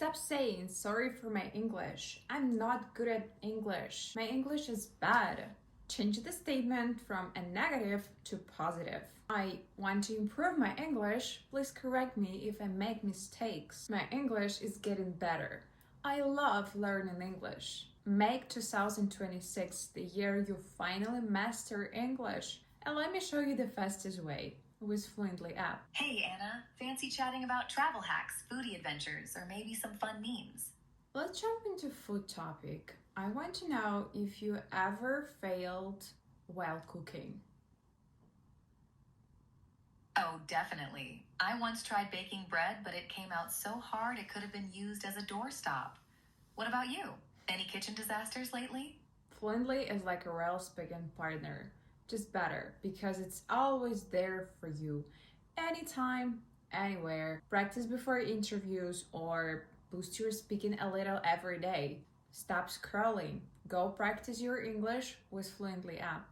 Stop saying sorry for my English. I'm not good at English. My English is bad. Change the statement from a negative to positive. I want to improve my English. Please correct me if I make mistakes. My English is getting better. I love learning English. Make 2026 the year you finally master English. And let me show you the fastest way with Fluently app. Hey Anna, fancy chatting about travel hacks, foodie adventures, or maybe some fun memes? Let's jump into food topic. I want to know if you ever failed while cooking. Oh, definitely. I once tried baking bread, but it came out so hard it could have been used as a doorstop. What about you? Any kitchen disasters lately? Fluently is like a real speaking partner, just better because it's always there for you, anytime, anywhere. Practice before interviews or boost your speaking a little every day. Stop scrolling. Go practice your English with Fluently app.